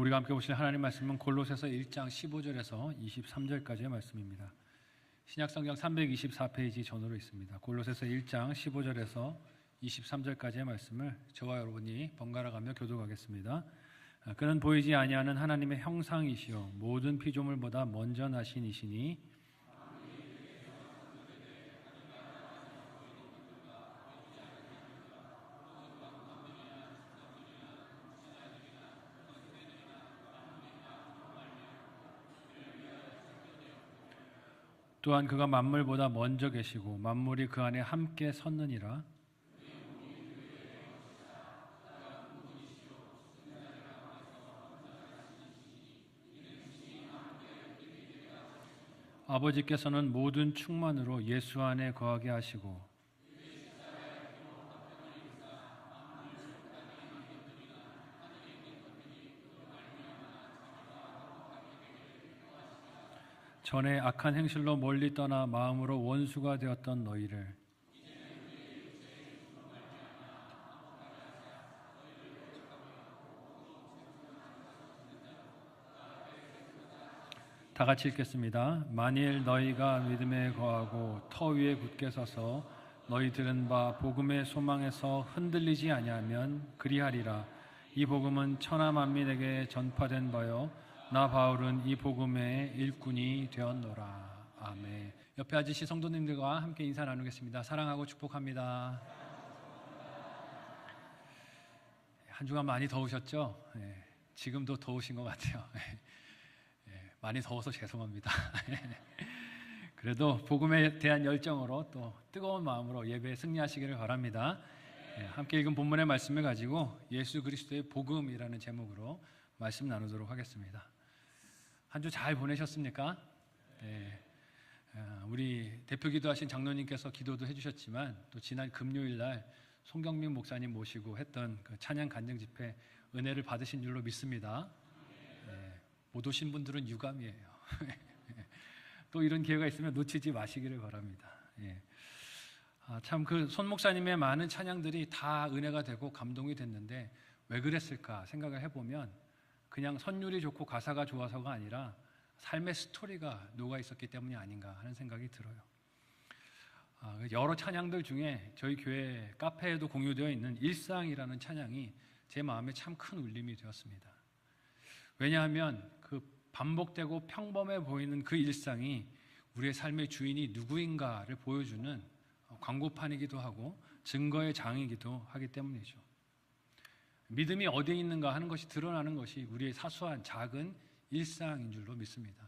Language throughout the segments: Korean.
우리가 함께 보실 하나님 말씀은 골로새서 1장 15절에서 23절까지의 말씀입니다. 신약성경 324페이지 전으로 있습니다. 골로새서 1장 15절에서 23절까지의 말씀을 저와 여러분이 번갈아가며 교독하겠습니다. 그는 보이지 아니하는 하나님의 형상이시요 모든 피조물보다 먼저 나신 이시니 또한 그가 만물보다 먼저 계시고 만물이 그 안에 함께 섰느니라. 아버지께서는 모든 충만으로 예수 안에 거하게 하시고 전에 악한 행실로 멀리 떠나 마음으로 원수가 되었던 너희를 다 같이 읽겠습니다. 만일 너희가 믿음에 거하고 터 위에 굳게 서서 너희 들은 바 복음의 소망에서 흔들리지 아니하면 그리하리라. 이 복음은 천하 만민에게 전파된 바요 나 바울은 이 복음의 일꾼이 되었노라. 아멘. 옆에 앉으신 성도님들과 함께 인사 나누겠습니다. 사랑하고 축복합니다. 한 주간 많이 더우셨죠? 네, 지금도 더우신 것 같아요. 많이 더워서 죄송합니다. 그래도 복음에 대한 열정으로 또 뜨거운 마음으로 예배에 승리하시기를 바랍니다. 함께 읽은 본문의 말씀을 가지고 예수 그리스도의 복음이라는 제목으로 말씀 나누도록 하겠습니다. 한 주 잘 보내셨습니까? 네. 우리 대표 기도하신 장로님께서 기도도 해주셨지만 또 지난 금요일 날 송경민 목사님 모시고 했던 그 찬양 간증 집회 은혜를 받으신 줄로 믿습니다. 못 오신 분들은 유감이에요. 또 이런 기회가 있으면 놓치지 마시기를 바랍니다. 참 그 손 목사님의 많은 찬양들이 다 은혜가 되고 감동이 됐는데 왜 그랬을까 생각을 해보면 그냥 선율이 좋고 가사가 좋아서가 아니라 삶의 스토리가 녹아 있었기 때문이 아닌가 하는 생각이 들어요. 여러 찬양들 중에 저희 교회 카페에도 공유되어 있는 일상이라는 찬양이 제 마음에 참 큰 울림이 되었습니다. 왜냐하면 그 반복되고 평범해 보이는 그 일상이 우리의 삶의 주인이 누구인가를 보여주는 광고판이기도 하고 증거의 장이기도 하기 때문이죠. 믿음이 어디에 있는가 하는 것이 드러나는 것이 우리의 사소한 작은 일상인 줄로 믿습니다.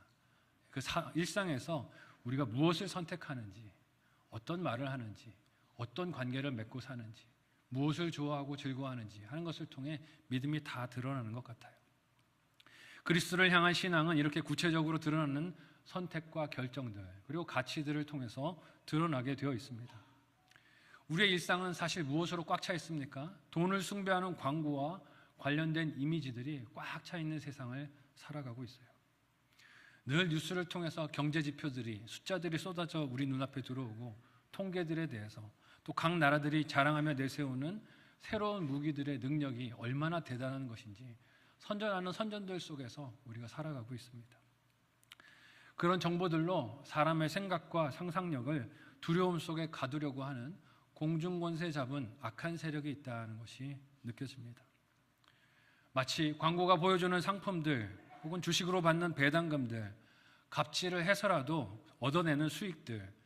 그 일상에서 우리가 무엇을 선택하는지, 어떤 말을 하는지, 어떤 관계를 맺고 사는지, 무엇을 좋아하고 즐거워하는지 하는 것을 통해 믿음이 다 드러나는 것 같아요. 그리스도를 향한 신앙은 이렇게 구체적으로 드러나는 선택과 결정들 그리고 가치들을 통해서 드러나게 되어 있습니다. 우리의 일상은 사실 무엇으로 꽉 차 있습니까? 돈을 숭배하는 광고와 관련된 이미지들이 꽉 차 있는 세상을 살아가고 있어요. 늘 뉴스를 통해서 경제 지표들이 숫자들이 쏟아져 우리 눈앞에 들어오고 통계들에 대해서 또 각 나라들이 자랑하며 내세우는 새로운 무기들의 능력이 얼마나 대단한 것인지 선전하는 선전들 속에서 우리가 살아가고 있습니다. 그런 정보들로 사람의 생각과 상상력을 두려움 속에 가두려고 하는 공중권세 잡은 악한 세력이 있다는 것이 느껴집니다. 마치 광고가 보여주는 상품들 혹은 주식으로 받는 배당금들, 갑질을 해서라도 얻어내는 수익들,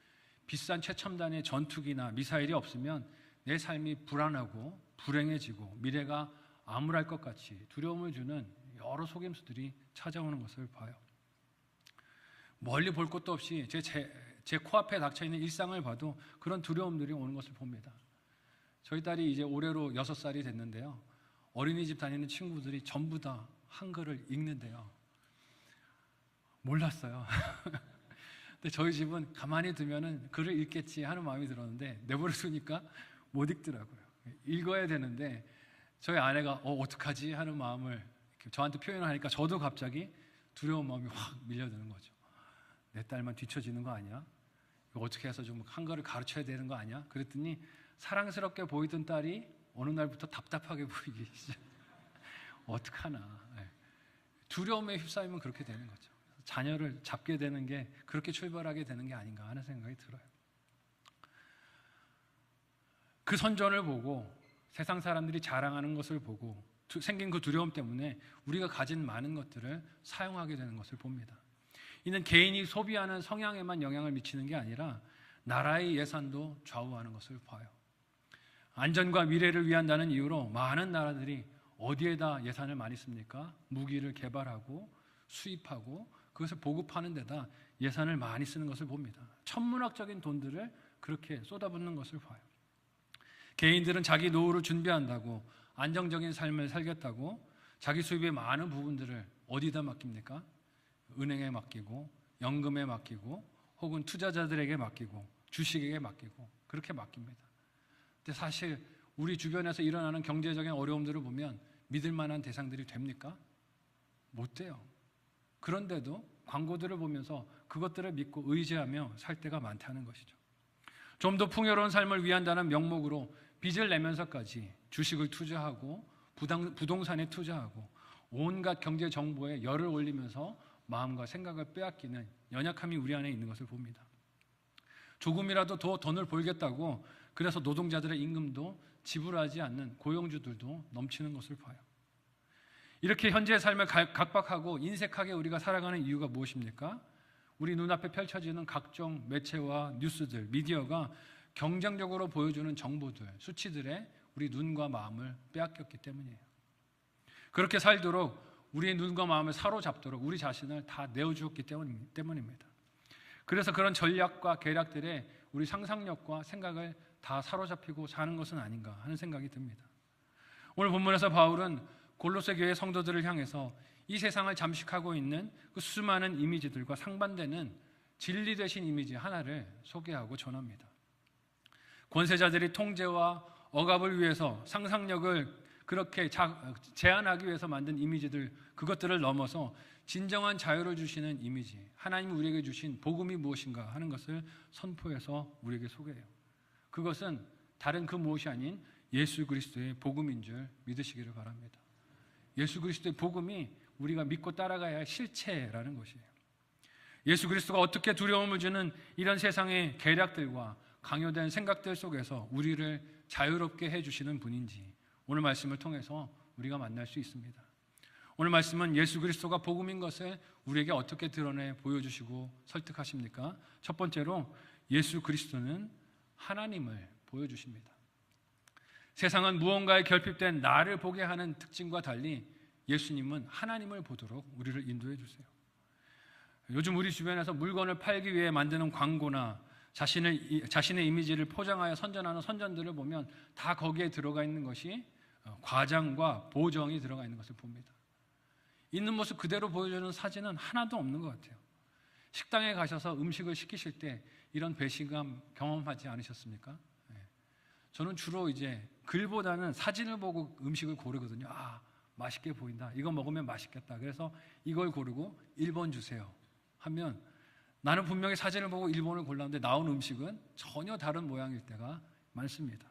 비싼 최첨단의 전투기나 미사일이 없으면 내 삶이 불안하고 불행해지고 미래가 암울할 것 같이 두려움을 주는 여러 속임수들이 찾아오는 것을 봐요. 멀리 볼 것도 없이 제 코앞에 닥쳐있는 일상을 봐도 그런 두려움들이 오는 것을 봅니다. 저희 딸이 이제 올해로 6살이 됐는데요. 어린이집 다니는 친구들이 전부 다 한글을 읽는데요. 몰랐어요. 근데 저희 집은 가만히 두면은 글을 읽겠지 하는 마음이 들었는데 내버려 두니까 못 읽더라고요. 읽어야 되는데 저희 아내가 어떡하지 하는 마음을 저한테 표현을 하니까 저도 갑자기 두려운 마음이 확 밀려드는 거죠. 내 딸만 뒤처지는 거 아니야? 이거 어떻게 해서 좀 한글을 가르쳐야 되는 거 아니야? 그랬더니 사랑스럽게 보이던 딸이 어느 날부터 답답하게 보이기 시작. 어떡하나. 두려움에 휩싸이면 그렇게 되는 거죠. 자녀를 잡게 되는 게 그렇게 출발하게 되는 게 아닌가 하는 생각이 들어요. 그 선전을 보고 세상 사람들이 자랑하는 것을 보고 생긴 그 두려움 때문에 우리가 가진 많은 것들을 사용하게 되는 것을 봅니다. 이는 개인이 소비하는 성향에만 영향을 미치는 게 아니라 나라의 예산도 좌우하는 것을 봐요. 안전과 미래를 위한다는 이유로 많은 나라들이 어디에다 예산을 많이 씁니까? 무기를 개발하고 수입하고 그것을 보급하는 데다 예산을 많이 쓰는 것을 봅니다. 천문학적인 돈들을 그렇게 쏟아붓는 것을 봐요. 개인들은 자기 노후를 준비한다고 안정적인 삶을 살겠다고 자기 수입의 많은 부분들을 어디다 맡깁니까? 은행에 맡기고 연금에 맡기고 혹은 투자자들에게 맡기고 주식에게 맡기고 그렇게 맡깁니다. 근데 사실 우리 주변에서 일어나는 경제적인 어려움들을 보면 믿을 만한 대상들이 됩니까? 못 돼요. 그런데도 광고들을 보면서 그것들을 믿고 의지하며 살 때가 많다는 것이죠. 좀 더 풍요로운 삶을 위한다는 명목으로 빚을 내면서까지 주식을 투자하고 부동산에 투자하고 온갖 경제 정보에 열을 올리면서 마음과 생각을 빼앗기는 연약함이 우리 안에 있는 것을 봅니다. 조금이라도 더 돈을 벌겠다고 그래서 노동자들의 임금도 지불하지 않는 고용주들도 넘치는 것을 봐요. 이렇게 현재의 삶을 각박하고 인색하게 우리가 살아가는 이유가 무엇입니까? 우리 눈앞에 펼쳐지는 각종 매체와 뉴스들, 미디어가 경쟁적으로 보여주는 정보들, 수치들에 우리 눈과 마음을 빼앗겼기 때문이에요. 그렇게 살도록 우리의 눈과 마음을 사로잡도록 우리 자신을 다 내어주었기 때문입니다. 그래서 그런 전략과 계략들에 우리 상상력과 생각을 다 사로잡히고 사는 것은 아닌가 하는 생각이 듭니다. 오늘 본문에서 바울은 골로새 교회 성도들을 향해서 이 세상을 잠식하고 있는 그 수많은 이미지들과 상반되는 진리 되신 이미지 하나를 소개하고 전합니다. 권세자들이 통제와 억압을 위해서 상상력을 그렇게 제한하기 위해서 만든 이미지들, 그것들을 넘어서 진정한 자유를 주시는 이미지, 하나님이 우리에게 주신 복음이 무엇인가 하는 것을 선포해서 우리에게 소개해요. 그것은 다른 그 무엇이 아닌 예수 그리스도의 복음인 줄 믿으시기를 바랍니다. 예수 그리스도의 복음이 우리가 믿고 따라가야 할 실체라는 것이에요. 예수 그리스도가 어떻게 두려움을 주는 이런 세상의 계략들과 강요된 생각들 속에서 우리를 자유롭게 해주시는 분인지 오늘 말씀을 통해서 우리가 만날 수 있습니다. 오늘 말씀은 예수 그리스도가 복음인 것을 우리에게 어떻게 드러내 보여주시고 설득하십니까? 첫 번째로 예수 그리스도는 하나님을 보여주십니다. 세상은 무언가에 결핍된 나를 보게 하는 특징과 달리 예수님은 하나님을 보도록 우리를 인도해 주세요. 요즘 우리 주변에서 물건을 팔기 위해 만드는 광고나 자신의 이미지를 포장하여 선전하는 선전들을 보면 다 거기에 들어가 있는 것이 과장과 보정이 들어가 있는 것을 봅니다. 있는 모습 그대로 보여주는 사진은 하나도 없는 것 같아요. 식당에 가셔서 음식을 시키실 때 이런 배신감 경험하지 않으셨습니까? 저는 주로 이제 글보다는 사진을 보고 음식을 고르거든요. 아, 맛있게 보인다. 이거 먹으면 맛있겠다. 그래서 이걸 고르고 1번 주세요 하면 나는 분명히 사진을 보고 1번을 골랐는데 나온 음식은 전혀 다른 모양일 때가 많습니다.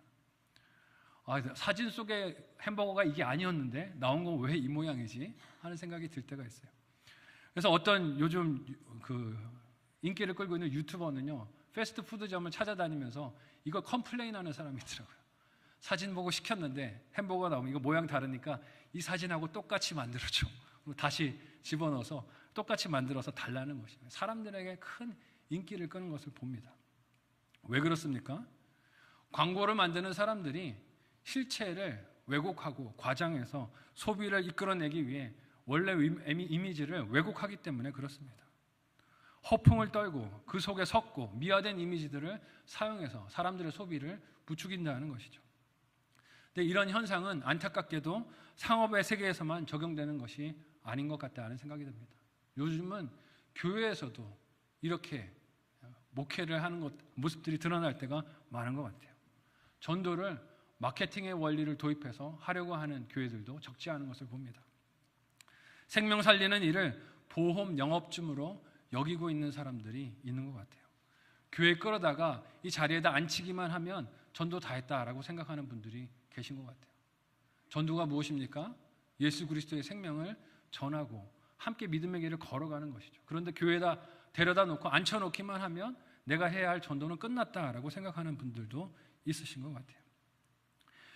아, 사진 속의 햄버거가 이게 아니었는데 나온 건 왜 이 모양이지? 하는 생각이 들 때가 있어요. 그래서 어떤 요즘 그 인기를 끌고 있는 유튜버는요, 패스트푸드점을 찾아다니면서 이걸 컴플레인하는 사람이 있더라고요. 사진 보고 시켰는데 햄버거가 나오면 이거 모양 다르니까 이 사진하고 똑같이 만들어줘. 다시 집어넣어서 똑같이 만들어서 달라는 것입니다. 사람들에게 큰 인기를 끄는 것을 봅니다. 왜 그렇습니까? 광고를 만드는 사람들이 실체를 왜곡하고 과장해서 소비를 이끌어내기 위해 원래 이미지를 왜곡하기 때문에 그렇습니다. 허풍을 떨고 그 속에 섞고 미화된 이미지들을 사용해서 사람들의 소비를 부추긴다는 것이죠. 근데 이런 현상은 안타깝게도 상업의 세계에서만 적용되는 것이 아닌 것 같다는 생각이 듭니다. 요즘은 교회에서도 이렇게 목회를 하는 모습들이 드러날 때가 많은 것 같아요. 전도를 마케팅의 원리를 도입해서 하려고 하는 교회들도 적지 않은 것을 봅니다. 생명 살리는 일을 보험 영업주로 여기고 있는 사람들이 있는 것 같아요. 교회에 끌어다가 이 자리에다 앉히기만 하면 전도 다 했다라고 생각하는 분들이 계신 것 같아요. 전도가 무엇입니까? 예수 그리스도의 생명을 전하고 함께 믿음의 길을 걸어가는 것이죠. 그런데 교회에다 데려다 놓고 앉혀놓기만 하면 내가 해야 할 전도는 끝났다라고 생각하는 분들도 있으신 것 같아요.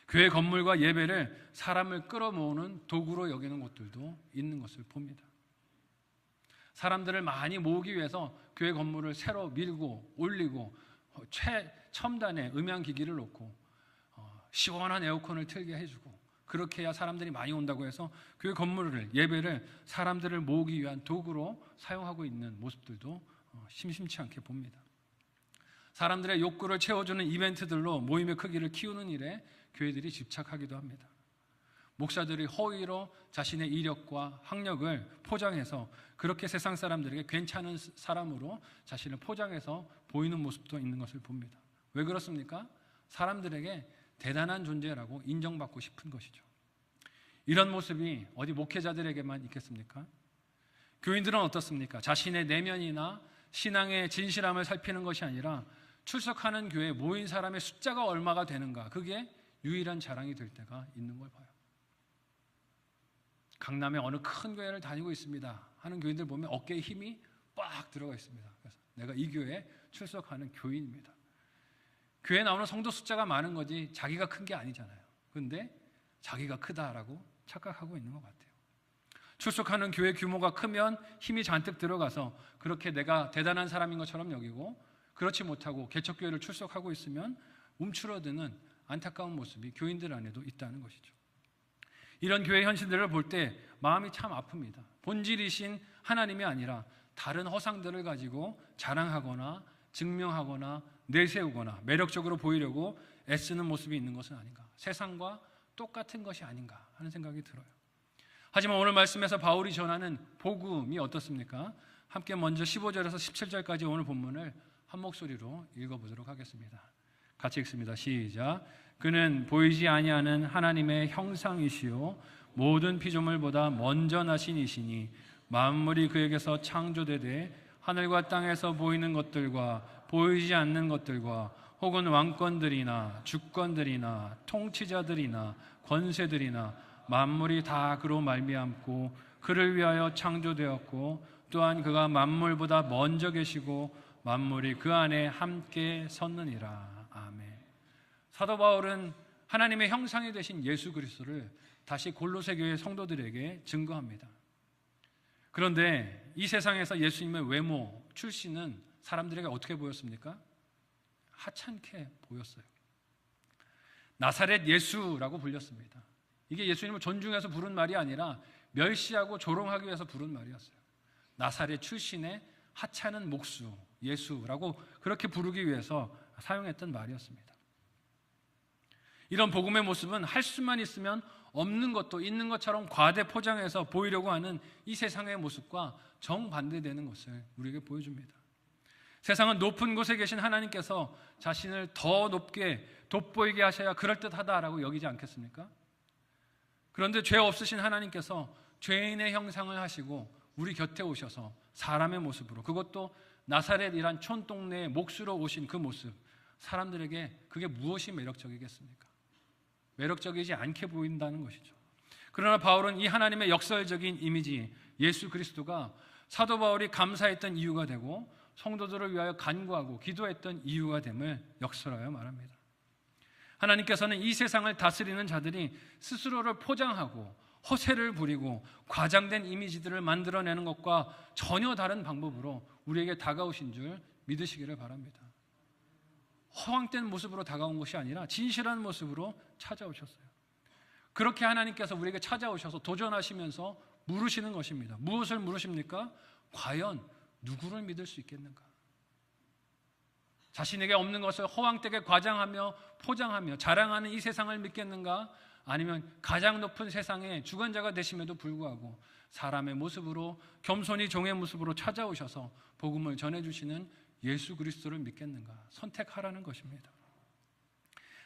교회 건물과 예배를 사람을 끌어모으는 도구로 여기는 곳들도 있는 것을 봅니다. 사람들을 많이 모으기 위해서 교회 건물을 새로 밀고 올리고 최첨단의 음향기기를 놓고 시원한 에어컨을 틀게 해주고 그렇게 해야 사람들이 많이 온다고 해서 교회 건물을, 예배를 사람들을 모으기 위한 도구로 사용하고 있는 모습들도 심심치 않게 봅니다. 사람들의 욕구를 채워주는 이벤트들로 모임의 크기를 키우는 일에 교회들이 집착하기도 합니다. 목사들이 허위로 자신의 이력과 학력을 포장해서 그렇게 세상 사람들에게 괜찮은 사람으로 자신을 포장해서 보이는 모습도 있는 것을 봅니다. 왜 그렇습니까? 사람들에게 대단한 존재라고 인정받고 싶은 것이죠. 이런 모습이 어디 목회자들에게만 있겠습니까? 교인들은 어떻습니까? 자신의 내면이나 신앙의 진실함을 살피는 것이 아니라 출석하는 교회에 모인 사람의 숫자가 얼마가 되는가, 그게 유일한 자랑이 될 때가 있는 걸 봐요. 강남의 어느 큰 교회를 다니고 있습니다 하는 교인들 보면 어깨에 힘이 빡 들어가 있습니다. 그래서 내가 이 교회에 출석하는 교인입니다. 교회에 나오는 성도 숫자가 많은 거지 자기가 큰 게 아니잖아요. 그런데 자기가 크다라고 착각하고 있는 것 같아요. 출석하는 교회 규모가 크면 힘이 잔뜩 들어가서 그렇게 내가 대단한 사람인 것처럼 여기고, 그렇지 못하고 개척교회를 출석하고 있으면 움츠러드는 안타까운 모습이 교인들 안에도 있다는 것이죠. 이런 교회 현실들을 볼 때 마음이 참 아픕니다. 본질이신 하나님이 아니라 다른 허상들을 가지고 자랑하거나 증명하거나 내세우거나 매력적으로 보이려고 애쓰는 모습이 있는 것은 아닌가, 세상과 똑같은 것이 아닌가 하는 생각이 들어요. 하지만 오늘 말씀에서 바울이 전하는 복음이 어떻습니까? 함께 먼저 15절에서 17절까지 오늘 본문을 한 목소리로 읽어보도록 하겠습니다. 같이 읽습니다. 시작. 그는 보이지 아니하는 하나님의 형상이시요 모든 피조물보다 먼저 나신 이시니 만물이 그에게서 창조되되 하늘과 땅에서 보이는 것들과 보이지 않는 것들과 혹은 왕권들이나 주권들이나 통치자들이나 권세들이나 만물이 다 그로 말미암고 그를 위하여 창조되었고 또한 그가 만물보다 먼저 계시고 만물이 그 안에 함께 섰느니라. 아멘. 사도 바울은 하나님의 형상이 되신 예수 그리스도를 다시 골로새 교회 성도들에게 증거합니다. 그런데 이 세상에서 예수님의 외모, 출신은 사람들에게 어떻게 보였습니까? 하찮게 보였어요. 나사렛 예수라고 불렸습니다. 이게 예수님을 존중해서 부른 말이 아니라 멸시하고 조롱하기 위해서 부른 말이었어요. 나사렛 출신의 하찮은 목수 예수라고 그렇게 부르기 위해서 사용했던 말이었습니다. 이런 복음의 모습은 할 수만 있으면 없는 것도 있는 것처럼 과대 포장해서 보이려고 하는 이 세상의 모습과 정반대되는 것을 우리에게 보여줍니다. 세상은 높은 곳에 계신 하나님께서 자신을 더 높게 돋보이게 하셔야 그럴듯하다라고 여기지 않겠습니까? 그런데 죄 없으신 하나님께서 죄인의 형상을 하시고 우리 곁에 오셔서 사람의 모습으로, 그것도 나사렛이란 촌동네의 목수로 오신 그 모습, 사람들에게 그게 무엇이 매력적이겠습니까? 매력적이지 않게 보인다는 것이죠. 그러나 바울은 이 하나님의 역설적인 이미지 예수 그리스도가 사도 바울이 감사했던 이유가 되고 성도들을 위하여 간구하고 기도했던 이유가 됨을 역설하여 말합니다. 하나님께서는 이 세상을 다스리는 자들이 스스로를 포장하고 허세를 부리고 과장된 이미지들을 만들어내는 것과 전혀 다른 방법으로 우리에게 다가오신 줄 믿으시기를 바랍니다. 허황된 모습으로 다가온 것이 아니라 진실한 모습으로 찾아오셨어요. 그렇게 하나님께서 우리에게 찾아오셔서 도전하시면서 물으시는 것입니다. 무엇을 물으십니까? 과연 누구를 믿을 수 있겠는가? 자신에게 없는 것을 허황되게 과장하며 포장하며 자랑하는 이 세상을 믿겠는가? 아니면 가장 높은 세상의 주관자가 되심에도 불구하고 사람의 모습으로 겸손히 종의 모습으로 찾아오셔서 복음을 전해주시는 예수 그리스도를 믿겠는가? 선택하라는 것입니다.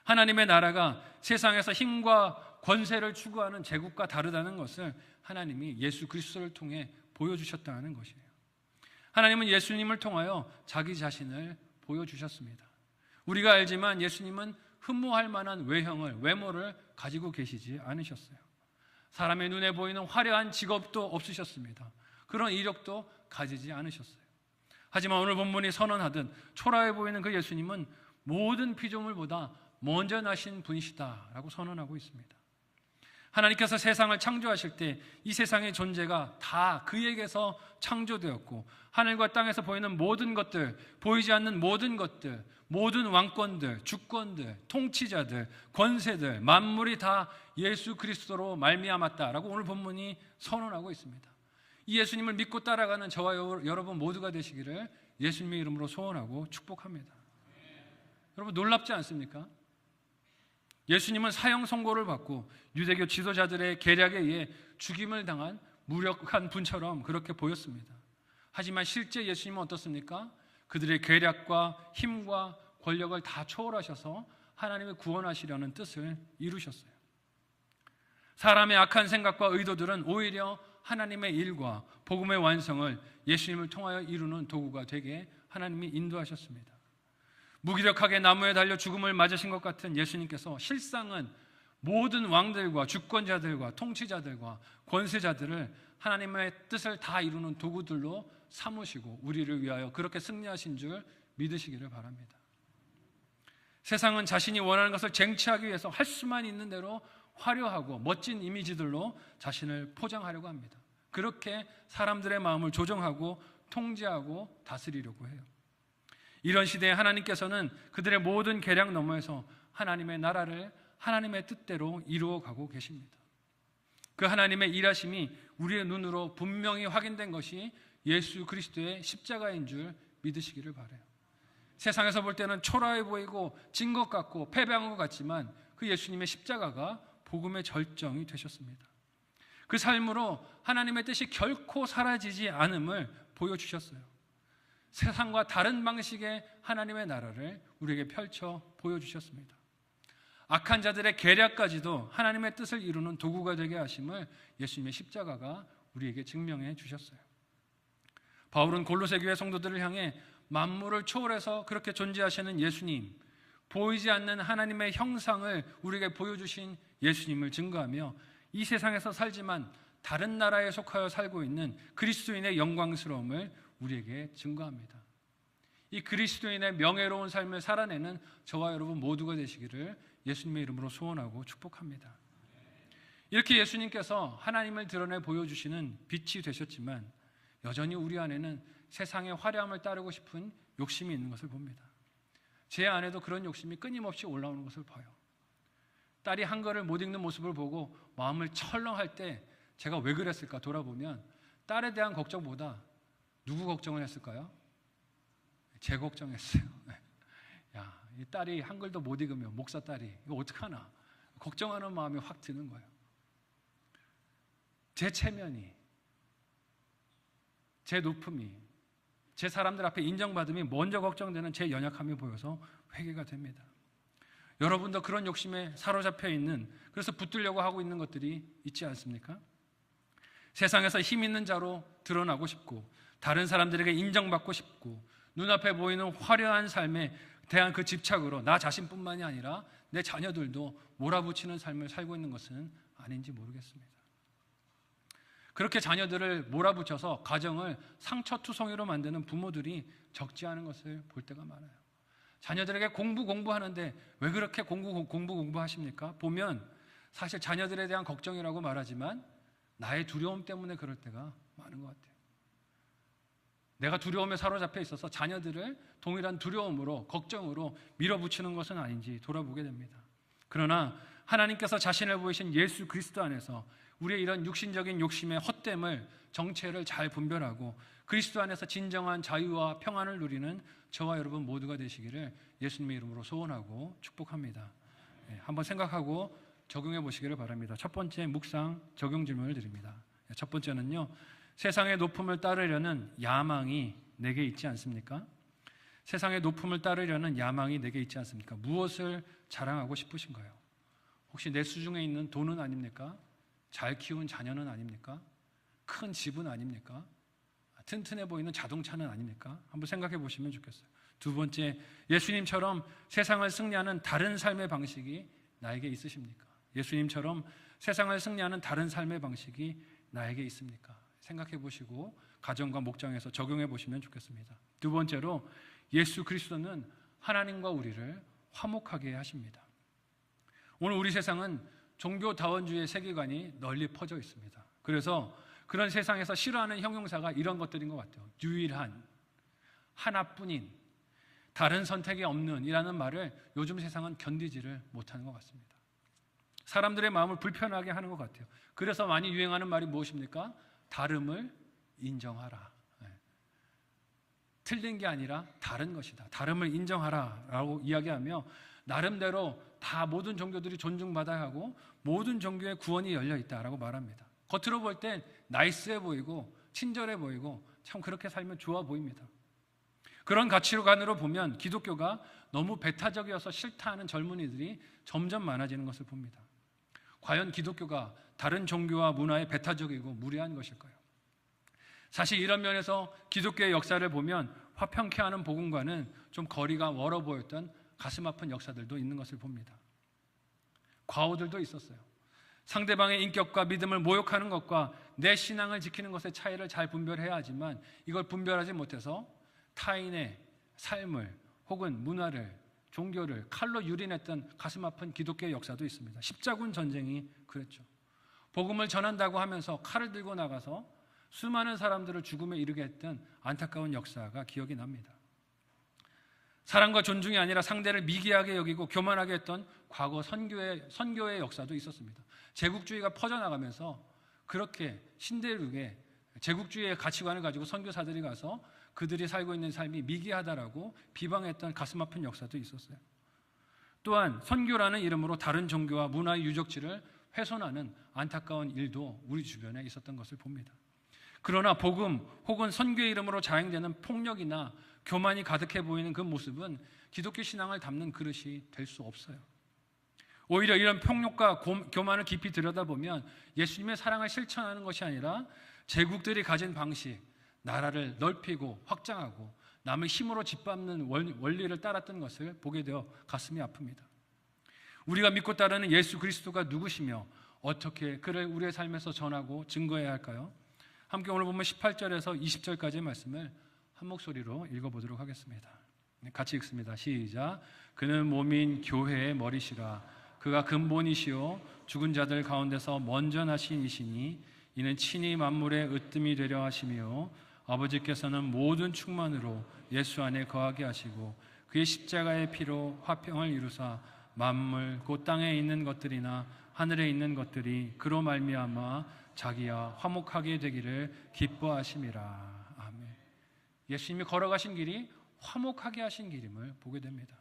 하나님의 나라가 세상에서 힘과 권세를 추구하는 제국과 다르다는 것을 하나님이 예수 그리스도를 통해 보여주셨다는 것이에요. 하나님은 예수님을 통하여 자기 자신을 보여주셨습니다. 우리가 알지만 예수님은 흠모할 만한 외모를 가지고 계시지 않으셨어요. 사람의 눈에 보이는 화려한 직업도 없으셨습니다. 그런 이력도 가지지 않으셨어요. 하지만 오늘 본문이 선언하듯 초라해 보이는 그 예수님은 모든 피조물보다 먼저 나신 분이시다라고 선언하고 있습니다. 하나님께서 세상을 창조하실 때 이 세상의 존재가 다 그에게서 창조되었고, 하늘과 땅에서 보이는 모든 것들, 보이지 않는 모든 것들, 모든 왕권들, 주권들, 통치자들, 권세들, 만물이 다 예수 그리스도로 말미암았다라고 오늘 본문이 선언하고 있습니다. 이 예수님을 믿고 따라가는 저와 여러분 모두가 되시기를 예수님의 이름으로 소원하고 축복합니다. 여러분, 놀랍지 않습니까? 예수님은 사형 선고를 받고 유대교 지도자들의 계략에 의해 죽임을 당한 무력한 분처럼 그렇게 보였습니다. 하지만 실제 예수님은 어떻습니까? 그들의 계략과 힘과 권력을 다 초월하셔서 하나님의 구원하시려는 뜻을 이루셨어요. 사람의 악한 생각과 의도들은 오히려 하나님의 일과 복음의 완성을 예수님을 통하여 이루는 도구가 되게 하나님이 인도하셨습니다. 무기력하게 나무에 달려 죽음을 맞으신 것 같은 예수님께서 실상은 모든 왕들과 주권자들과 통치자들과 권세자들을 하나님의 뜻을 다 이루는 도구들로 삼으시고 우리를 위하여 그렇게 승리하신 줄 믿으시기를 바랍니다. 세상은 자신이 원하는 것을 쟁취하기 위해서 할 수만 있는 대로 화려하고 멋진 이미지들로 자신을 포장하려고 합니다. 그렇게 사람들의 마음을 조정하고 통제하고 다스리려고 해요. 이런 시대에 하나님께서는 그들의 모든 계략 너머에서 하나님의 나라를 하나님의 뜻대로 이루어가고 계십니다. 그 하나님의 일하심이 우리의 눈으로 분명히 확인된 것이 예수 그리스도의 십자가인 줄 믿으시기를 바라요. 세상에서 볼 때는 초라해 보이고 진 것 같고 패배한 것 같지만 그 예수님의 십자가가 복음의 절정이 되셨습니다. 그 삶으로 하나님의 뜻이 결코 사라지지 않음을 보여주셨어요. 세상과 다른 방식의 하나님의 나라를 우리에게 펼쳐 보여주셨습니다. 악한 자들의 계략까지도 하나님의 뜻을 이루는 도구가 되게 하심을 예수님의 십자가가 우리에게 증명해 주셨어요. 바울은 골로새 교회 성도들을 향해 만물을 초월해서 그렇게 존재하시는 예수님, 보이지 않는 하나님의 형상을 우리에게 보여주신 예수님을 증거하며 이 세상에서 살지만 다른 나라에 속하여 살고 있는 그리스도인의 영광스러움을 우리에게 증거합니다. 이 그리스도인의 명예로운 삶을 살아내는 저와 여러분 모두가 되시기를 예수님의 이름으로 소원하고 축복합니다. 이렇게 예수님께서 하나님을 드러내 보여주시는 빛이 되셨지만 여전히 우리 안에는 세상의 화려함을 따르고 싶은 욕심이 있는 것을 봅니다. 제 안에도 그런 욕심이 끊임없이 올라오는 것을 봐요. 딸이 한글을 못 읽는 모습을 보고 마음을 철렁할 때 제가 왜 그랬을까 돌아보면 딸에 대한 걱정보다 누구 걱정을 했을까요? 제 걱정했어요. 야, 이 딸이 한글도 못 읽으면 목사 딸이 이거 어떡하나 걱정하는 마음이 확 드는 거예요. 제 체면이, 제 높음이, 제 사람들 앞에 인정받음이 먼저 걱정되는 제 연약함이 보여서 회개가 됩니다. 여러분도 그런 욕심에 사로잡혀 있는, 그래서 붙들려고 하고 있는 것들이 있지 않습니까? 세상에서 힘 있는 자로 드러나고 싶고 다른 사람들에게 인정받고 싶고 눈앞에 보이는 화려한 삶에 대한 그 집착으로 나 자신뿐만이 아니라 내 자녀들도 몰아붙이는 삶을 살고 있는 것은 아닌지 모르겠습니다. 그렇게 자녀들을 몰아붙여서 가정을 상처투성이로 만드는 부모들이 적지 않은 것을 볼 때가 많아요. 자녀들에게 공부하는데 왜 그렇게 공부하십니까? 보면 사실 자녀들에 대한 걱정이라고 말하지만 나의 두려움 때문에 그럴 때가 많은 것 같아요. 내가 두려움에 사로잡혀 있어서 자녀들을 동일한 두려움으로 걱정으로 밀어붙이는 것은 아닌지 돌아보게 됩니다. 그러나 하나님께서 자신을 보이신 예수 그리스도 안에서 우리의 이런 육신적인 욕심의 헛됨을, 정체를 잘 분별하고 그리스도 안에서 진정한 자유와 평안을 누리는 저와 여러분 모두가 되시기를 예수님의 이름으로 소원하고 축복합니다. 한번 생각하고 적용해 보시기를 바랍니다. 첫 번째 묵상 적용 질문을 드립니다. 첫 번째는요, 세상의 높음을 따르려는 야망이 내게 있지 않습니까? 세상의 높음을 따르려는 야망이 내게 있지 않습니까? 무엇을 자랑하고 싶으신가요? 혹시 내 수중에 있는 돈은 아닙니까? 잘 키운 자녀는 아닙니까? 큰 집은 아닙니까? 튼튼해 보이는 자동차는 아닙니까? 한번 생각해 보시면 좋겠어요. 두 번째, 예수님처럼 세상을 승리하는 다른 삶의 방식이 나에게 있으십니까? 예수님처럼 세상을 승리하는 다른 삶의 방식이 나에게 있습니까? 생각해 보시고 가정과 목장에서 적용해 보시면 좋겠습니다. 두 번째로 예수 그리스도는 하나님과 우리를 화목하게 하십니다. 오늘 우리 세상은 종교다원주의 세계관이 널리 퍼져 있습니다. 그래서 그런 세상에서 싫어하는 형용사가 이런 것들인 것 같아요. 유일한, 하나뿐인, 다른 선택이 없는 이라는 말을 요즘 세상은 견디지를 못하는 것 같습니다. 사람들의 마음을 불편하게 하는 것 같아요. 그래서 많이 유행하는 말이 무엇입니까? 다름을 인정하라. 틀린 게 아니라 다른 것이다. 다름을 인정하라 라고 이야기하며 나름대로 다 모든 종교들이 존중받아야 하고 모든 종교의 구원이 열려있다라고 말합니다. 겉으로 볼 땐 나이스해 보이고 친절해 보이고 참 그렇게 살면 좋아 보입니다. 그런 가치관으로 보면 기독교가 너무 배타적이어서 싫다 하는 젊은이들이 점점 많아지는 것을 봅니다. 과연 기독교가 다른 종교와 문화에 배타적이고 무례한 것일까요? 사실 이런 면에서 기독교의 역사를 보면 화평케 하는 복음과는 좀 거리가 멀어 보였던 가슴 아픈 역사들도 있는 것을 봅니다. 과오들도 있었어요. 상대방의 인격과 믿음을 모욕하는 것과 내 신앙을 지키는 것의 차이를 잘 분별해야 하지만 이걸 분별하지 못해서 타인의 삶을 혹은 문화를, 종교를 칼로 유린했던 가슴 아픈 기독교의 역사도 있습니다. 십자군 전쟁이 그랬죠. 복음을 전한다고 하면서 칼을 들고 나가서 수많은 사람들을 죽음에 이르게 했던 안타까운 역사가 기억이 납니다. 사랑과 존중이 아니라 상대를 미개하게 여기고 교만하게 했던 과거 선교의 역사도 있었습니다. 제국주의가 퍼져나가면서 그렇게 신대륙에 제국주의의 가치관을 가지고 선교사들이 가서 그들이 살고 있는 삶이 미개하다라고 비방했던 가슴 아픈 역사도 있었어요. 또한 선교라는 이름으로 다른 종교와 문화의 유적지를 훼손하는 안타까운 일도 우리 주변에 있었던 것을 봅니다. 그러나 복음 혹은 선교의 이름으로 자행되는 폭력이나 교만이 가득해 보이는 그 모습은 기독교 신앙을 담는 그릇이 될 수 없어요. 오히려 이런 폭력과 교만을 깊이 들여다보면 예수님의 사랑을 실천하는 것이 아니라 제국들이 가진 방식, 나라를 넓히고 확장하고 남을 힘으로 짓밟는 원리를 따랐던 것을 보게 되어 가슴이 아픕니다. 우리가 믿고 따르는 예수 그리스도가 누구시며 어떻게 그를 우리의 삶에서 전하고 증거해야 할까요? 함께 오늘 보면 18절에서 20절까지의 말씀을 한 목소리로 읽어보도록 하겠습니다. 같이 읽습니다. 시작. 그는 몸인 교회의 머리시라. 그가 근본이시요 죽은 자들 가운데서 먼저 나신 이시니 이는 친히 만물의 으뜸이 되려 하시며 아버지께서는 모든 충만으로 예수 안에 거하게 하시고 그의 십자가의 피로 화평을 이루사 만물 곧 땅에 있는 것들이나 하늘에 있는 것들이 그로 말미암아 자기와 화목하게 되기를 기뻐하심이라. 아멘. 예수님이 걸어가신 길이 화목하게 하신 길임을 보게 됩니다.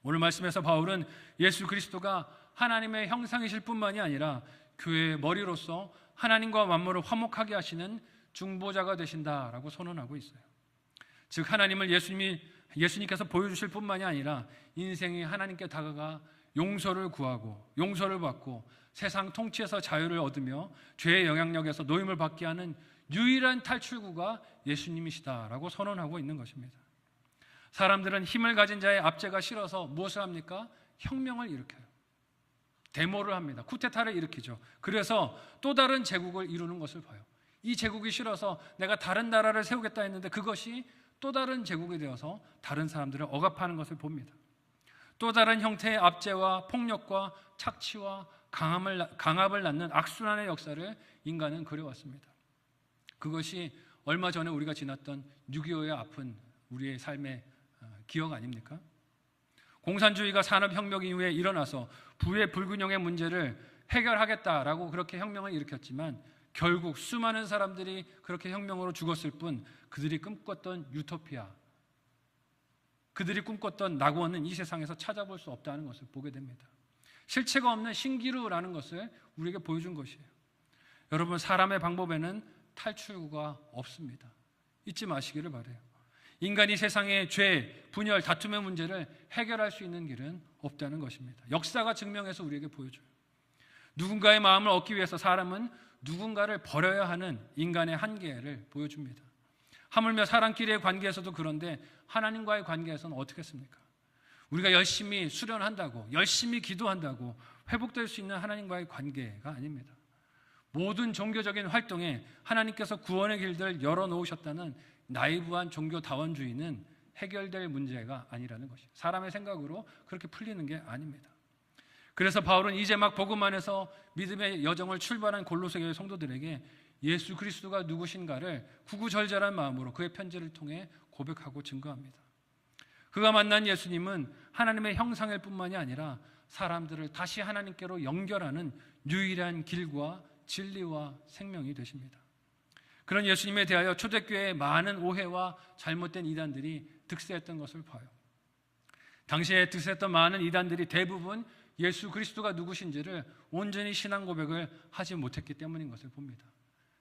오늘 말씀에서 바울은 예수 그리스도가 하나님의 형상이실 뿐만이 아니라 교회의 머리로서 하나님과 만물을 화목하게 하시는 중보자가 되신다라고 선언하고 있어요. 즉 하나님을 예수님께서 보여주실 뿐만이 아니라 인생이 하나님께 다가가 용서를 구하고 용서를 받고 세상 통치에서 자유를 얻으며 죄의 영향력에서 노임을 받게 하는 유일한 탈출구가 예수님이시다라고 선언하고 있는 것입니다. 사람들은 힘을 가진 자의 압제가 싫어서 무엇을 합니까? 혁명을 일으켜요. 데모를 합니다. 쿠데타를 일으키죠. 그래서 또 다른 제국을 이루는 것을 봐요. 이 제국이 싫어서 내가 다른 나라를 세우겠다 했는데 그것이 또 다른 제국이 되어서 다른 사람들을 억압하는 것을 봅니다. 또 다른 형태의 압제와 폭력과 착취와 강압을 낳는 악순환의 역사를 인간은 그려왔습니다. 그것이 얼마 전에 우리가 지났던 6.25의 아픈 우리의 삶의 기억 아닙니까? 공산주의가 산업혁명 이후에 일어나서 부의 불균형의 문제를 해결하겠다라고 그렇게 혁명을 일으켰지만 결국 수많은 사람들이 그렇게 혁명으로 죽었을 뿐 그들이 꿈꿨던 유토피아, 그들이 꿈꿨던 낙원은 이 세상에서 찾아볼 수 없다는 것을 보게 됩니다. 실체가 없는 신기루라는 것을 우리에게 보여준 것이에요. 여러분, 사람의 방법에는 탈출구가 없습니다. 잊지 마시기를 바라요. 인간이 세상의 죄, 분열, 다툼의 문제를 해결할 수 있는 길은 없다는 것입니다. 역사가 증명해서 우리에게 보여줘요. 누군가의 마음을 얻기 위해서 사람은 누군가를 버려야 하는 인간의 한계를 보여줍니다. 하물며 사람끼리의 관계에서도 그런데 하나님과의 관계에서는 어떻게 했습니까? 우리가 열심히 수련한다고, 열심히 기도한다고 회복될 수 있는 하나님과의 관계가 아닙니다. 모든 종교적인 활동에 하나님께서 구원의 길들을 열어놓으셨다는 나이브한 종교다원주의는 해결될 문제가 아니라는 것이에요. 사람의 생각으로 그렇게 풀리는 게 아닙니다. 그래서 바울은 이제 막 복음 안에서 믿음의 여정을 출발한 골로새 교회 성도들에게 예수 그리스도가 누구신가를 구구절절한 마음으로 그의 편지를 통해 고백하고 증거합니다. 그가 만난 예수님은 하나님의 형상일 뿐만이 아니라 사람들을 다시 하나님께로 연결하는 유일한 길과 진리와 생명이 되십니다. 그런 예수님에 대하여 초대교회의 많은 오해와 잘못된 이단들이 득세했던 것을 봐요. 당시에 득세했던 많은 이단들이 대부분 예수 그리스도가 누구신지를 온전히 신앙 고백을 하지 못했기 때문인 것을 봅니다.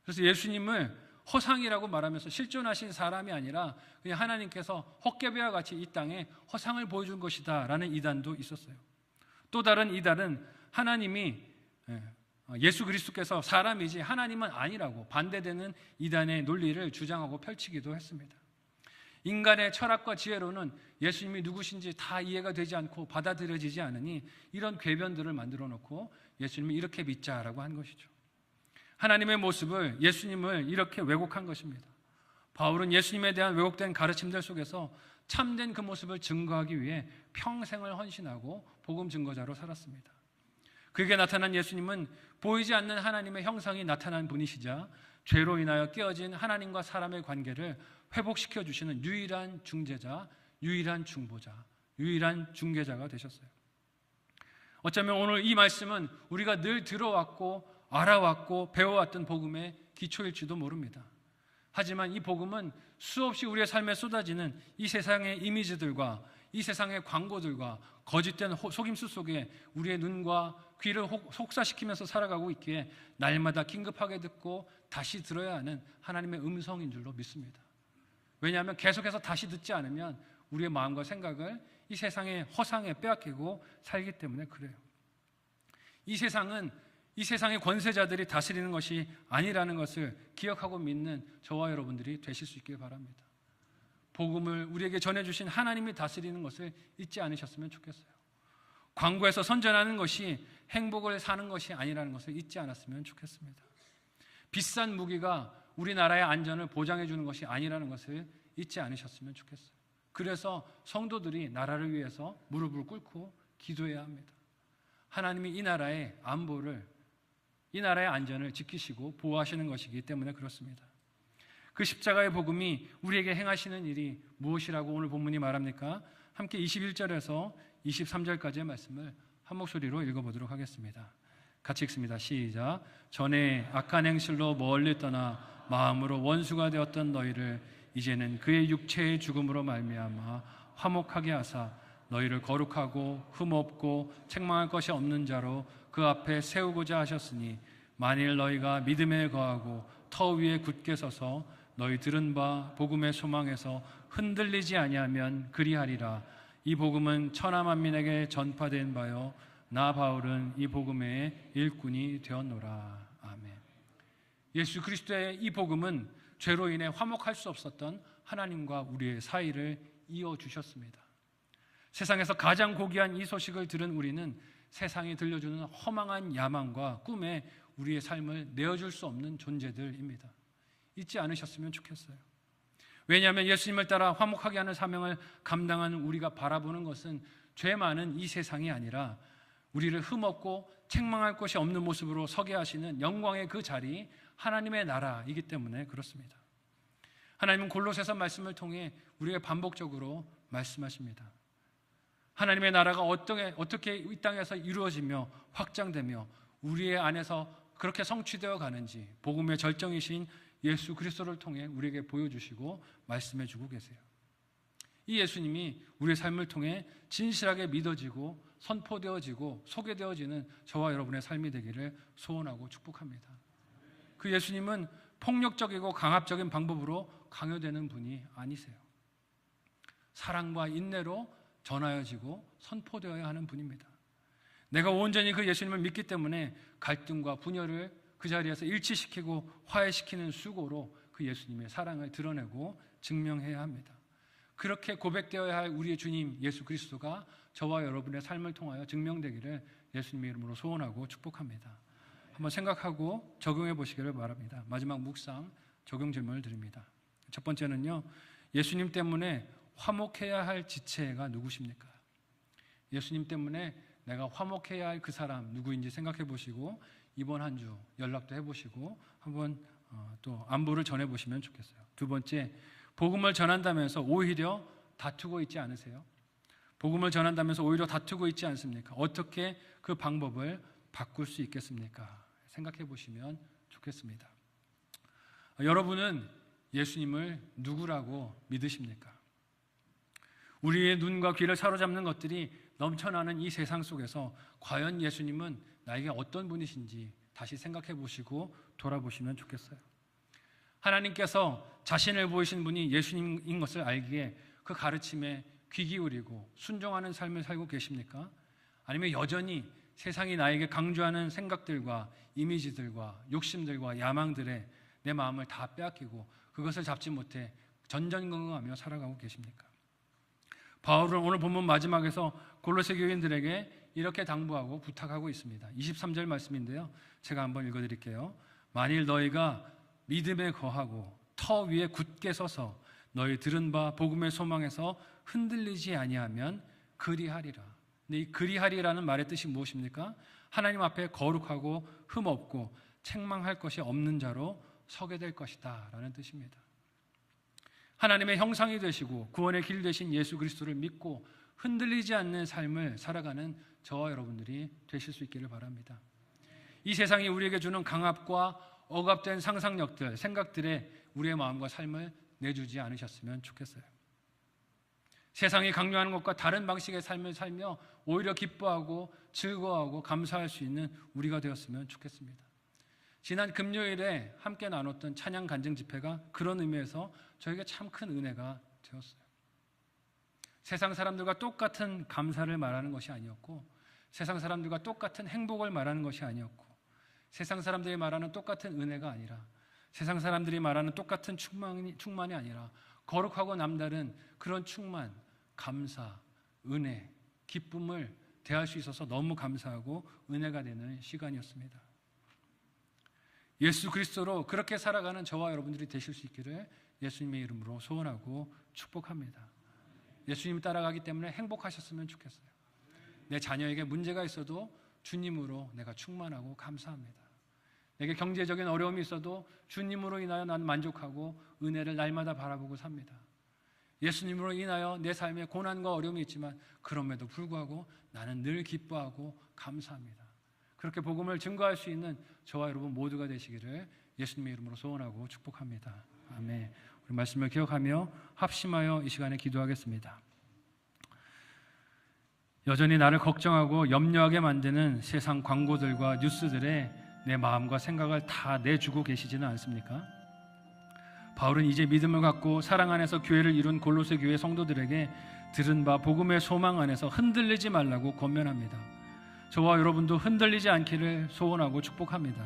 그래서 예수님을 허상이라고 말하면서 실존하신 사람이 아니라 그냥 하나님께서 헛개비와 같이 이 땅에 허상을 보여준 것이다 라는 이단도 있었어요. 또 다른 이단은 하나님이 예수 그리스도께서 사람이지 하나님은 아니라고 반대되는 이단의 논리를 주장하고 펼치기도 했습니다. 인간의 철학과 지혜로는 예수님이 누구신지 다 이해가 되지 않고 받아들여지지 않으니 이런 궤변들을 만들어 놓고 예수님을 이렇게 믿자라고 한 것이죠. 하나님의 모습을, 예수님을 이렇게 왜곡한 것입니다. 바울은 예수님에 대한 왜곡된 가르침들 속에서 참된 그 모습을 증거하기 위해 평생을 헌신하고 복음 증거자로 살았습니다. 그에게 나타난 예수님은 보이지 않는 하나님의 형상이 나타난 분이시자 죄로 인하여 깨어진 하나님과 사람의 관계를 회복시켜 주시는 유일한 중재자, 유일한 중보자, 유일한 중개자가 되셨어요. 어쩌면 오늘 이 말씀은 우리가 늘 들어왔고 알아왔고 배워왔던 복음의 기초일지도 모릅니다. 하지만 이 복음은 수없이 우리의 삶에 쏟아지는 이 세상의 이미지들과 이 세상의 광고들과 거짓된 속임수 속에 우리의 눈과 귀를 혹사시키면서 살아가고 있기에 날마다 긴급하게 듣고 다시 들어야 하는 하나님의 음성인 줄로 믿습니다. 왜냐하면 계속해서 다시 듣지 않으면 우리의 마음과 생각을 이 세상의 허상에 빼앗기고 살기 때문에 그래요. 이 세상의 권세자들이 다스리는 것이 아니라는 것을 기억하고 믿는 저와 여러분들이 되실 수 있길 바랍니다. 복음을 우리에게 전해주신 하나님이 다스리는 것을 잊지 않으셨으면 좋겠어요. 광고에서 선전하는 것이 행복을 사는 것이 아니라는 것을 잊지 않았으면 좋겠습니다. 비싼 무기가 우리나라의 안전을 보장해 주는 것이 아니라는 것을 잊지 않으셨으면 좋겠어요. 그래서 성도들이 나라를 위해서 무릎을 꿇고 기도해야 합니다. 하나님이 이 나라의 안보를, 이 나라의 안전을 지키시고 보호하시는 것이기 때문에 그렇습니다. 그 십자가의 복음이 우리에게 행하시는 일이 무엇이라고 오늘 본문이 말합니까? 함께 21절에서 23절까지의 말씀을 한 목소리로 읽어보도록 하겠습니다. 같이 읽습니다. 시작. 전에 악한 행실로 멀리 떠나 마음으로 원수가 되었던 너희를 이제는 그의 육체의 죽음으로 말미암아 화목하게 하사 너희를 거룩하고 흠없고 책망할 것이 없는 자로 그 앞에 세우고자 하셨으니 만일 너희가 믿음에 거하고 터 위에 굳게 서서 너희 들은 바 복음의 소망에서 흔들리지 아니하면 그리하리라. 이 복음은 천하 만민에게 전파된 바요 나 바울은 이 복음의 일꾼이 되었노라. 아멘. 예수 그리스도의 이 복음은 죄로 인해 화목할 수 없었던 하나님과 우리의 사이를 이어주셨습니다. 세상에서 가장 고귀한 이 소식을 들은 우리는 세상이 들려주는 허망한 야망과 꿈에 우리의 삶을 내어줄 수 없는 존재들입니다. 잊지 않으셨으면 좋겠어요. 왜냐하면 예수님을 따라 화목하게 하는 사명을 감당하는 우리가 바라보는 것은 죄 많은 이 세상이 아니라 우리를 흠없고 책망할 것이 없는 모습으로 서게 하시는 영광의 그 자리, 하나님의 나라이기 때문에 그렇습니다. 하나님은 골로새서 말씀을 통해 우리에게 반복적으로 말씀하십니다. 하나님의 나라가 어떻게 이 땅에서 이루어지며 확장되며 우리의 안에서 그렇게 성취되어 가는지 복음의 절정이신 예수 그리스도를 통해 우리에게 보여주시고 말씀해주고 계세요. 이 예수님이 우리의 삶을 통해 진실하게 믿어지고 선포되어지고 소개되어지는 저와 여러분의 삶이 되기를 소원하고 축복합니다. 그 예수님은 폭력적이고 강압적인 방법으로 강요되는 분이 아니세요. 사랑과 인내로 전하여지고 선포되어야 하는 분입니다. 내가 온전히 그 예수님을 믿기 때문에 갈등과 분열을 그 자리에서 일치시키고 화해시키는 수고로 그 예수님의 사랑을 드러내고 증명해야 합니다. 그렇게 고백되어야 할 우리의 주님 예수 그리스도가 저와 여러분의 삶을 통하여 증명되기를 예수님의 이름으로 소원하고 축복합니다. 한번 생각하고 적용해 보시기를 바랍니다. 마지막 묵상 적용 질문을 드립니다. 첫 번째는요, 예수님 때문에 화목해야 할 지체가 누구십니까? 예수님 때문에 내가 화목해야 할 그 사람 누구인지 생각해 보시고 이번 한 주 연락도 해보시고 한번 또 안부를 전해보시면 좋겠어요. 두 번째, 복음을 전한다면서 오히려 다투고 있지 않으세요? 복음을 전한다면서 오히려 다투고 있지 않습니까? 어떻게 그 방법을 바꿀 수 있겠습니까? 생각해 보시면 좋겠습니다. 여러분은 예수님을 누구라고 믿으십니까? 우리의 눈과 귀를 사로잡는 것들이 넘쳐나는 이 세상 속에서 과연 예수님은 나에게 어떤 분이신지 다시 생각해 보시고 돌아보시면 좋겠어요. 하나님께서 자신을 보이신 분이 예수님인 것을 알기에 그 가르침에 귀 기울이고 순종하는 삶을 살고 계십니까? 아니면 여전히 세상이 나에게 강조하는 생각들과 이미지들과 욕심들과 야망들에 내 마음을 다 빼앗기고 그것을 잡지 못해 전전긍긍하며 살아가고 계십니까? 바울은 오늘 본문 마지막에서 골로새 교인들에게 이렇게 당부하고 부탁하고 있습니다. 23절 말씀인데요, 제가 한번 읽어드릴게요. 만일 너희가 믿음에 거하고 터 위에 굳게 서서 너희 들은 바 복음의 소망에서 흔들리지 아니하면 그리하리라. 근데 이 그리하리라는 말의 뜻이 무엇입니까? 하나님 앞에 거룩하고 흠없고 책망할 것이 없는 자로 서게 될 것이다 라는 뜻입니다. 하나님의 형상이 되시고 구원의 길 되신 예수 그리스도를 믿고 흔들리지 않는 삶을 살아가는 저와 여러분들이 되실 수 있기를 바랍니다. 이 세상이 우리에게 주는 강압과 억압된 상상력들, 생각들에 우리의 마음과 삶을 내주지 않으셨으면 좋겠어요. 세상이 강요하는 것과 다른 방식의 삶을 살며 오히려 기뻐하고 즐거워하고 감사할 수 있는 우리가 되었으면 좋겠습니다. 지난 금요일에 함께 나눴던 찬양 간증 집회가 그런 의미에서 저에게 참 큰 은혜가 되었어요. 세상 사람들과 똑같은 감사를 말하는 것이 아니었고, 세상 사람들과 똑같은 행복을 말하는 것이 아니었고, 세상 사람들이 말하는 똑같은 은혜가 아니라, 세상 사람들이 말하는 똑같은 충만이 아니라 거룩하고 남다른 그런 충만, 감사, 은혜, 기쁨을 대할 수 있어서 너무 감사하고 은혜가 되는 시간이었습니다. 예수 그리스도로 그렇게 살아가는 저와 여러분들이 되실 수 있기를 예수님의 이름으로 소원하고 축복합니다. 예수님 따라가기 때문에 행복하셨으면 좋겠어요. 내 자녀에게 문제가 있어도 주님으로 내가 충만하고 감사합니다. 내게 경제적인 어려움이 있어도 주님으로 인하여 난 만족하고 은혜를 날마다 바라보고 삽니다. 예수님으로 인하여 내 삶에 고난과 어려움이 있지만 그럼에도 불구하고 나는 늘 기뻐하고 감사합니다. 그렇게 복음을 증거할 수 있는 저와 여러분 모두가 되시기를 예수님의 이름으로 소원하고 축복합니다. 아멘. 우리 말씀을 기억하며 합심하여 이 시간에 기도하겠습니다. 여전히 나를 걱정하고 염려하게 만드는 세상 광고들과 뉴스들에 내 마음과 생각을 다 내주고 계시지는 않습니까? 바울은 이제 믿음을 갖고 사랑 안에서 교회를 이룬 골로새 교회 성도들에게 들은 바 복음의 소망 안에서 흔들리지 말라고 권면합니다. 저와 여러분도 흔들리지 않기를 소원하고 축복합니다.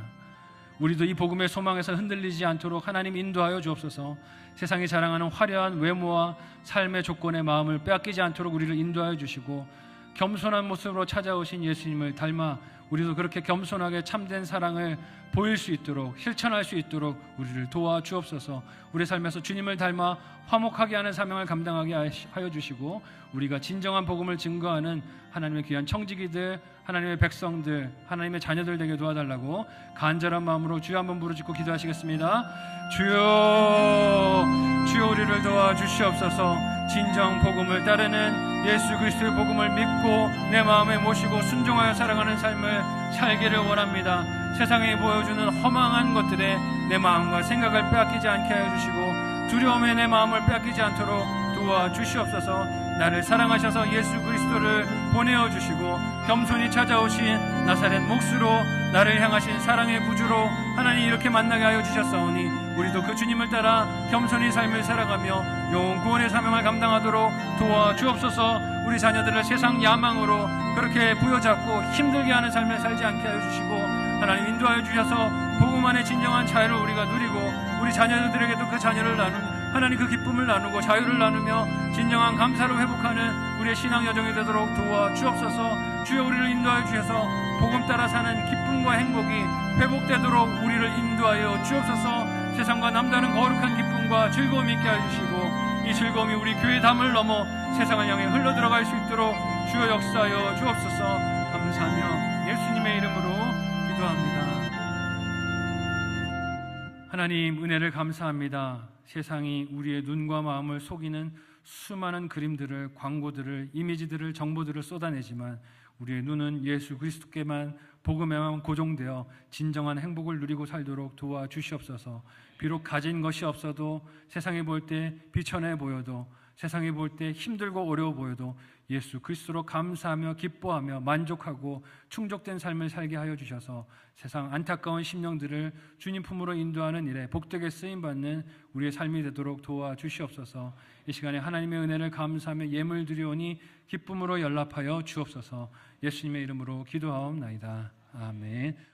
우리도 이 복음의 소망에서 흔들리지 않도록 하나님 인도하여 주옵소서. 세상이 자랑하는 화려한 외모와 삶의 조건의 마음을 빼앗기지 않도록 우리를 인도하여 주시고, 겸손한 모습으로 찾아오신 예수님을 닮아 우리도 그렇게 겸손하게 참된 사랑을 보일 수 있도록, 실천할 수 있도록 우리를 도와주옵소서. 우리 삶에서 주님을 닮아 화목하게 하는 사명을 감당하게 하여 주시고, 우리가 진정한 복음을 증거하는 하나님의 귀한 청지기들, 하나님의 백성들, 하나님의 자녀들 되게 도와달라고 간절한 마음으로 주여 한번 부르짖고 기도하시겠습니다. 주여, 주여 우리를 도와주시옵소서. 진정 복음을 따르는 예수 그리스도의 복음을 믿고 내 마음에 모시고 순종하여 살아가는 삶을 살기를 원합니다. 세상에 보여주는 허망한 것들에 내 마음과 생각을 빼앗기지 않게 하여 주시고, 두려움에 내 마음을 빼앗기지 않도록 도와주시옵소서. 나를 사랑하셔서 예수 그리스도를 보내어 주시고 겸손히 찾아오신 나사렛 목수로 나를 향하신 사랑의 구주로 하나님 이렇게 만나게 하여 주셨사오니 우리도 그 주님을 따라 겸손히 삶을 살아가며 영혼 구원의 사명을 감당하도록 도와주옵소서. 우리 자녀들을 세상 야망으로 그렇게 부여잡고 힘들게 하는 삶을 살지 않게 하여 주시고, 하나님 인도하여 주셔서 복음 안에 진정한 자유를 우리가 누리고 우리 자녀들에게도 그 자녀를 나누는 하나님 그 기쁨을 나누고 자유를 나누며 진정한 감사로 회복하는 우리의 신앙 여정이 되도록 도와 주옵소서. 주여 우리를 인도하여 주셔서 복음 따라 사는 기쁨과 행복이 회복되도록 우리를 인도하여 주옵소서. 세상과 남다른 거룩한 기쁨과 즐거움이 있게 해주시고 이 즐거움이 우리 교회 담을 넘어 세상을 향해 흘러들어갈 수 있도록 주여 역사하여 주옵소서. 감사하며 예수님의 이름으로 기도합니다. 하나님, 은혜를 감사합니다. 세상이 우리의 눈과 마음을 속이는 수많은 그림들을, 광고들을, 이미지들을, 정보들을 쏟아내지만 우리의 눈은 예수 그리스도께만, 복음에만 고정되어 진정한 행복을 누리고 살도록 도와주시옵소서. 비록 가진 것이 없어도, 세상에 볼 때 비천해 보여도, 세상에 볼 때 힘들고 어려워 보여도 예수 그리스도로 감사하며 기뻐하며 만족하고 충족된 삶을 살게 하여 주셔서 세상 안타까운 심령들을 주님 품으로 인도하는 일에 복되게 쓰임받는 우리의 삶이 되도록 도와주시옵소서. 이 시간에 하나님의 은혜를 감사하며 예물 드리오니 기쁨으로 연락하여 주옵소서. 예수님의 이름으로 기도하옵나이다. 아멘.